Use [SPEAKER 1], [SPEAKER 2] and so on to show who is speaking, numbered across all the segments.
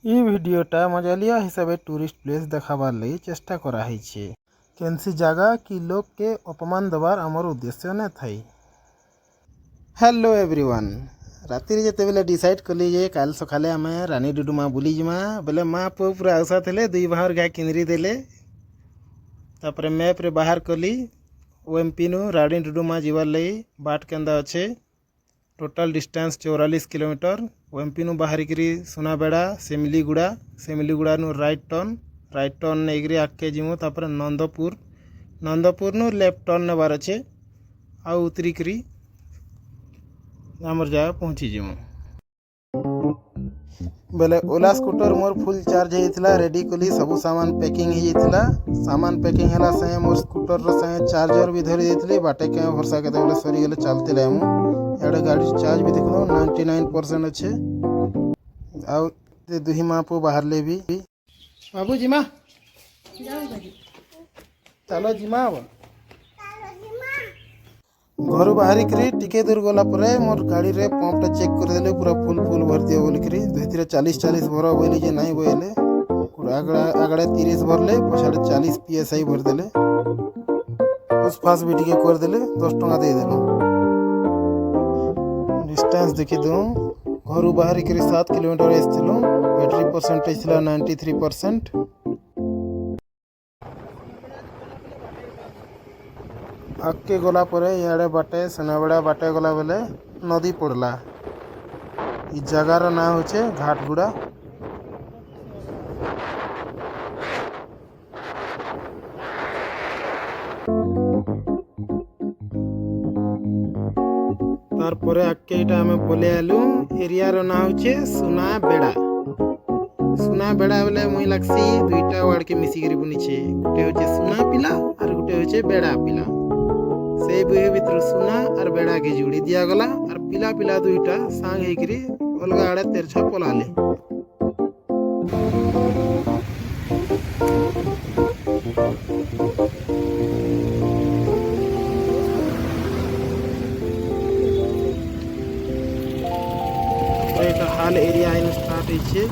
[SPEAKER 1] ई भिडियोटा मजालिया हिसाब tourist place देखाबार लगी चेष्टा कराई केनसी जगह कि लोग के अपमान देवार आमर उद्देश्य न थाई। हेलो एवरीवन, राति जिते डिसाइड कली जे काल सकाले आम रानी डुडुमा बुली जिमा बेले माँ पुओ पूरा आशा थे दुई बाहर गाय किनरी देले तापर मैप रे बाहर कली ओएमपी नु रानी डुडुमा जीवार लगी बाट केंदा अच्छे टोटल डिस्टेंस 44 किलोमीटर। ओएमपी नु बाहरिकी सुनाबेड़ा सेमिलीगुड़ा नु राइट टर्न नहीं आगे जीमु तापर नंदपुर नु लेफ्ट टर्न नेबार अच्छे आउ उतरिकी आमर जगह पहुँची जीमु। बेले ओला स्कूटर मोर फुल चार्ज होता रेडी कली सब सामान पैकिंग होता सामान पैकिंग है संगे मोर स्कूटर संगे चार्जर भी धरी देती बाटे क्या भरसा के सरीगले चलते एडे गाड़ी चार्ज भी देखो 99% अच्छे आउ दुही माँ पु बाहर ले भी बाबू जिमा चलो जिमा घर बाहरिक टिके दूर गला मोर गाड़ी रे पंप चेक करदे पूरा फुल भर दियो बोलिकी दुई 40 भर बोली जे नहीं बोले आगड़े 30 भरले पछाड़े 40 PSI भरदेले उस फास भी टिके करदेले 10 टका देदेलु। डिस्टेंस देखी दूँ घर बाहरिक 7 किलोमीटर आसलु बैटरी परसेंटेज था 93%। आगे गला इे बाटे सुनाबेड़ा बाटे गला बेले नदी पड़ला। इ जगार ना होचे घाटगुड़ा। तारपरे आके इटा हमें बोले आलू एरिया रो ना होचे सुनाबेड़ा बेले मुई लागसी दुईटा वार्ड के मिसी करी बुनीचे गुटे होचे सुना पिला और गुटे होचे बेड़ा पिला से बुहे भीतर सुना और बेड़ा के जुड़ी दिया गला और पिला दुईटा सांग हेकरी अलगा आड़े तेरछा पलाले। हाल एरिया इन स्टार्ट होइछे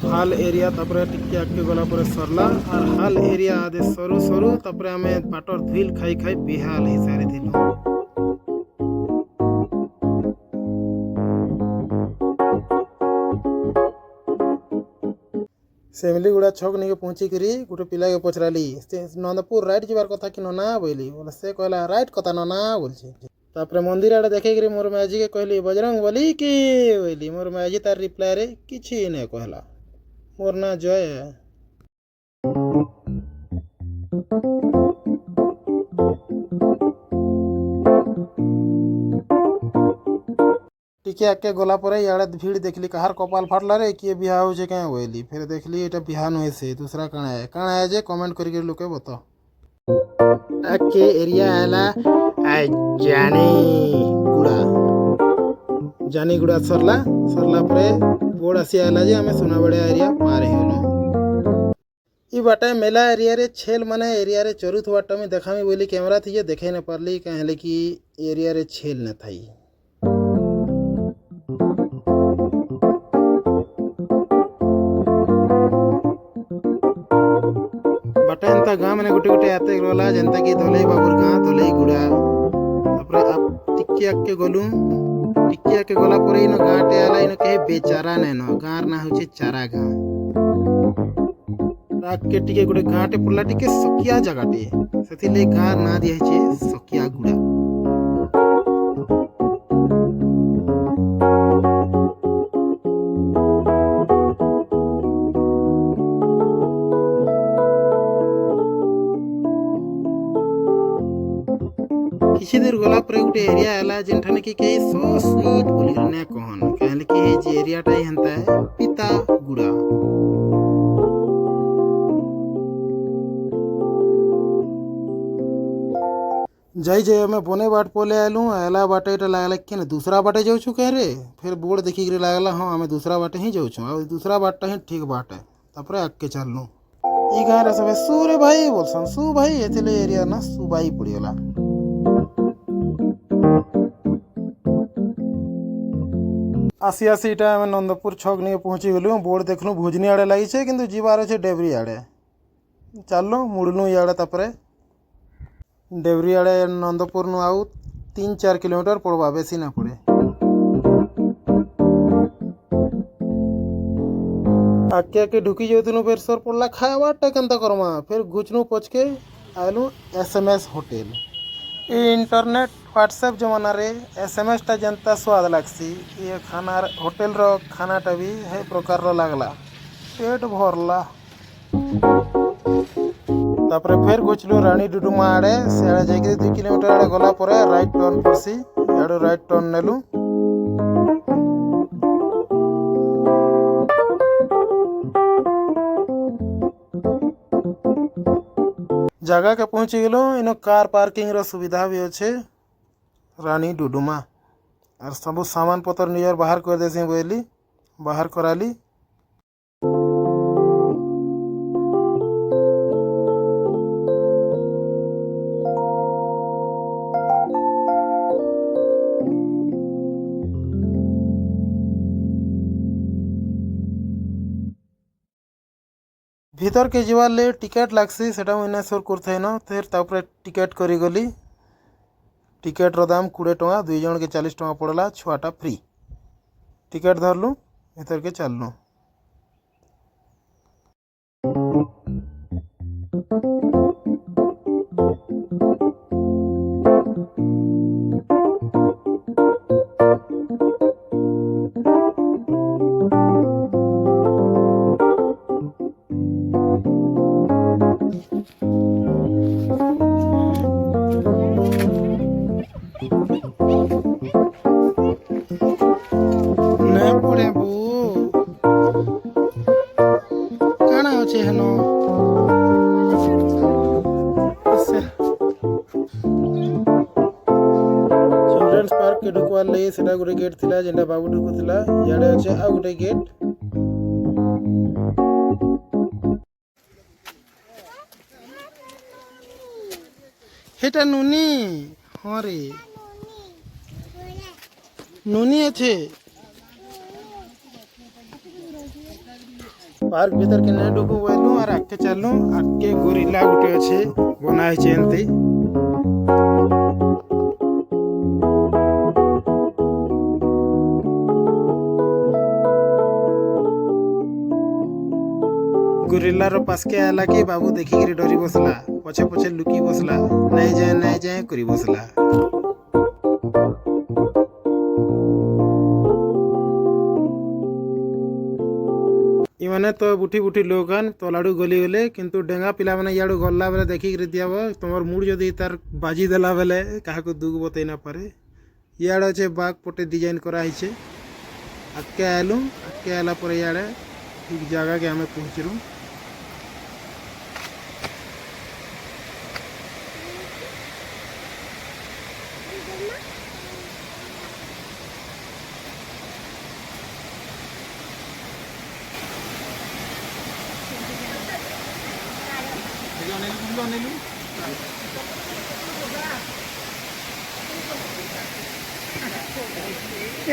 [SPEAKER 1] हाल एरिया तापर टिके आगे गला पर सरला और हाल एरिया आदे सरू तापर आमे बाटर धुइल खाई बिहाल ही सारी थिलु। सेमिलीगुड़ा छक नहीं पहुँची करी गोटे पिला के पचराली नंदपुर राइट जीवार कथा कि नना बोली बोले से कहला राइट कथा नना बोलछे तापर मंदिर आड़े देखे मोर माजी के कहली बजरंग बली कि बोली मोर माजी तार रिप्लाई रे किछि ने कहला मोर ना जय है। टिके आके गला इे भीड़ देखली कहार कपाल फाटला रे किए बिहा हो क्या बोली फिर देखली एटा बिहा नुहे से दूसरा काण है जे कमेंट करके लोके बता आके एरिया आला जानीगुड़ा सरला परे बोर्ड आसी आला जे हमें सुनाबेड़ा एरिया पार हेलो। ई बाटे मेला एरिया रे छेल माने एरिया रे चरुथ बाट में देखामी बोली कैमरा थी जे देखे न पारली कहले कि एरिया रे छेल न थाई। बाटे एंता गाँव मैंने गोटे आते गला जनता कि धोलई बाबूर गाँ धोलई गुड़ा तापर टिके आके गलु टिके आके गला परे इन गाँटे आला इन कहे बेचारा नैन गाँर ना होचे चारा गाँ आके टिके गोटे गाँटे पड़ला टिके सकिया जगाटे सेथिले गाँर ना दिया छे सकिया गुड़ा। किसी दूर गला गोटे एरिया आला जिनठाने कि कई सो स्वीट बोली ने कहन कहले कि जे एरियाटा हेंता है पिता गुड़ा। जाई हमें बने बाट पोले आलू आला बाटे इटा लागला कि दूसरा बाटे जाऊँ कह रे फिर बोर्ड देखिक लागला हाँ आम दूसरा बाटे ही जाऊँ आ दूसरा बाटा ही ठीक बाट है तापर आगे चलनु। ई गाँव रे सब सु रे भाई बोलसन सु भाई एथिले एरिया ना सुबाई पड़ीगला। आसी आसीटा आम नंदपुर छक नहीं पहुँची गलु बोर्ड देखलु भुजनी आड़े लगी किंतु जीवार अच्छे डेबरी आड़े चलु मुड़लु इे तापर डेबरी आड़े नंदपुर नु आउ 3-4 किलोमीटर पड़वा बेसी ना पड़े। आके आके ढुकी जाऊँ फिर सर पड़ला खावाटा केनता करमा फिर घुचनु पचके आलू SMS होटल इंटरनेट व्हाट्सएप जमाना रे SMS टा जनता स्वाद लगसी ये खाना होटल रो खानाटा भी है प्रकार रो लगला पेट भरला तापर फिर घुचलु रानी डुडुमा आड़े से जाके 2 किलोमीटर आड़े गला परे राइट टर्न पड़सी याडो राइट टर्न नेलु जगह के पहुँची गलो इन कार पार्किंग रो सुविधा भी अच्छे रानी डुडुमा और सब सामान पतर नियर बाहर कर देसी बोली बाहर कराली भीतर के जीवार ले टिकेट लागसी सेटा मुझे सोर करथे न फिर तापर टिकेट करी गली टिकेट रो दाम 20 टका 2 जन के 40 टका पड़ला छुआटा फ्री टिकेट धरलु भीतर के चललु चिल्ड्रंस पार्क के ढुकवार लगे सेटा गोटे गेट थिला जेंटा बाबू ढुकुथिला याडे अच्छे आ गोटे गेट हेटा नुनी हाँ रे नुनी अच्छे पार्क भीतर के नहीं ढुकू बोलू और आगे चलू आगे गोरिल्ला गोटे अच्छे बनाई एमती गोरिल्ला रो पास के आला कि बाबू देखिक डरी बसला पछे पछे लुकी बसला नहीं जाए करी बसला इमाने तो बुठी बुठी लोगन तलाड़ू गली गले किंतु डेंगा पिला मैंने याड़ू गला बेले देखिक दियाब तुम मुड़ जदि तार बाजी देला बेले क्या दुख बतई ना पारे इे अच्छे बाग पटे डिजाइन कराई आगे आलू आगे आला पर इे ठीक जगह के आम पहुँचलू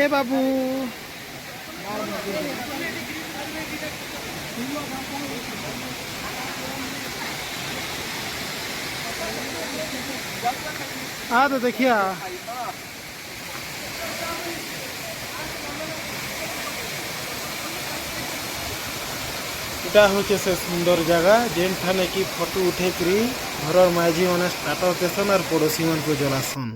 [SPEAKER 1] ए बाबू आ तो देखिया इटा हूँ से सुंदर जगह जेन ठाने की फोटो उठे करी घर माझी मैंने स्टार्टर देसन और पड़ोसी मन को जलासन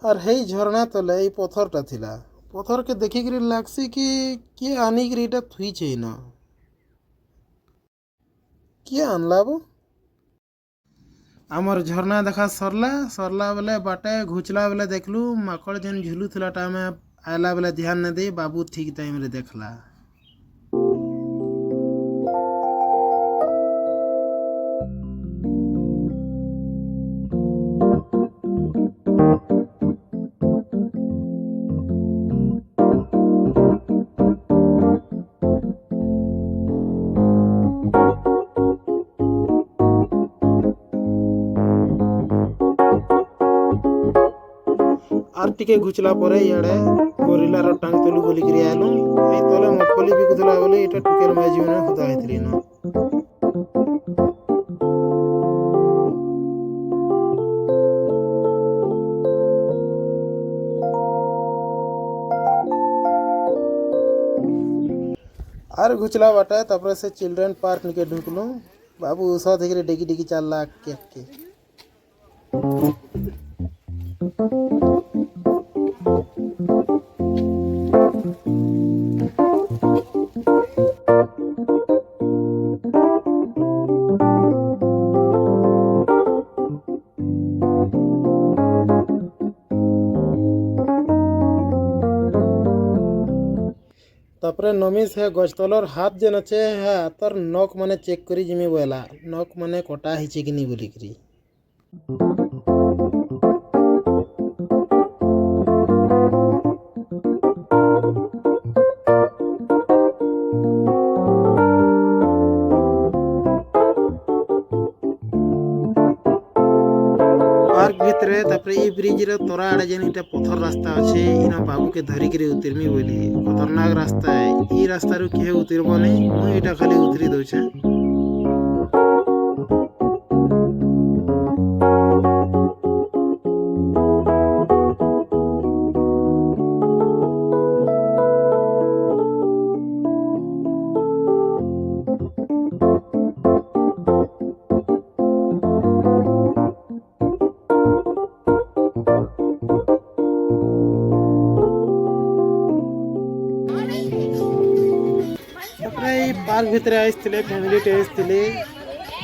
[SPEAKER 1] और हे झरना तले तो पथरटा थिला पथर के देखिक लागसी कि किए आनिक इटा थुई छे न किए आनला बो आमर झरना देखा सरला बेले बाटे घुचला बेले देखलु माकड़ जेन झुलू थिला टाइम आयला बेले ध्यान न दे बाबू ठीक टाइम रे देखला टिके घुचला पर इे गोरिलार टांग तलू बोलिकी आलु आई तले मफली बिकुला बोले ये टुकेल माझी मैंने हुदा होती न आर घुचला बाटे तापर से चिल्ड्रेन पार्क निके ढुकलु बाबू उसा देखिए डेगी डेगी चलला के तापर नमिस है गछतलर हाथ जेन अच्छे है हाथर नख माने चेक करी जिमी बोला नख माने कटा हिचे कि नहीं बोलिकी पार्क भितरे तापर ई ब्रिज रे तोरा आड़े जेन इटा पत्थर रास्ता अच्छे इना बाबू के धरिकी उतरमी बोली खतरनाक रास्ता है ई रास्ता रू किए उतरब नहीं मुझे इटा खाली उतरी दौचे पार्क भितर आसते फैमिली टे आसते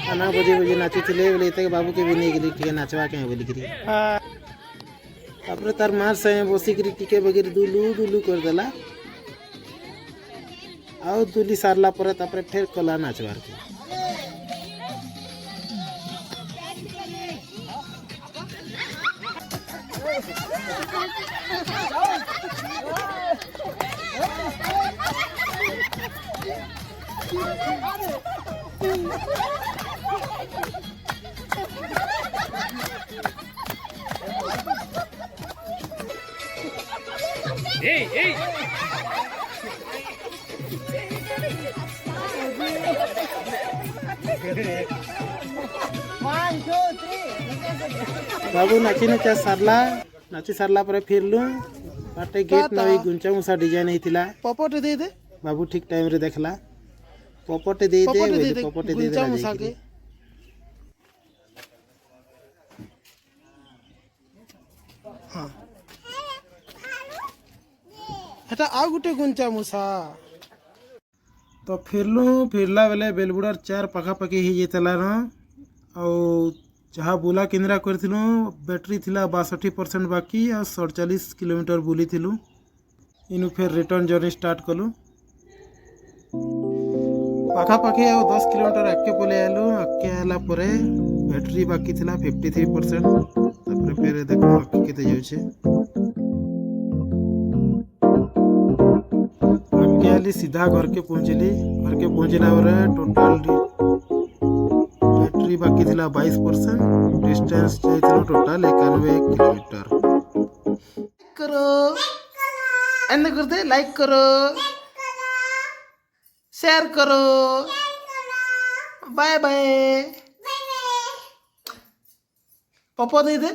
[SPEAKER 1] खाना बजे बजे नाचुले बोले बाबू के भी नहीं गली टे नाचवा के बोलिकी तार मार से बसिक टिके बगैर दुलू दुलू करदेला आउ दुली सारला फिर कला नाचवार के बाबू नाची नाचा सारला पर फिरलु बाटे गेट नई गुंचा मुसा डिजाइन होता पपट दे दे बाबू ठीक टाइम रे देखला पपट दे दे पपट दे दे मुसा के हां हटा आ गुटे गुंचा मुसा तो फिरला बेले बेलबुड़ार 4 पाखापाखि हो जाता न जहाँ बुला केन्द्रा करूँ बैटरी थिला 62% बाकी आ 47 किलोमीटर बुली थिलु इनु फिर रिटर्न जर्नी स्टार्ट कलु पाखापाखि आ 10 किलोमीटर आगे पले आलु आगे आला परे बैटरी बाकी थिला 53% तापर फिर देखो आगे केते जाउछे आगे आली सीधा घर के पहुंचला टोटल बैटरी बाकी थिला 22% डिस्टेंस जाइथिलो टोटल 91 किलोमीटर करो एंड कर दे लाइक करो शेयर करो बाय बाय पापा दे दे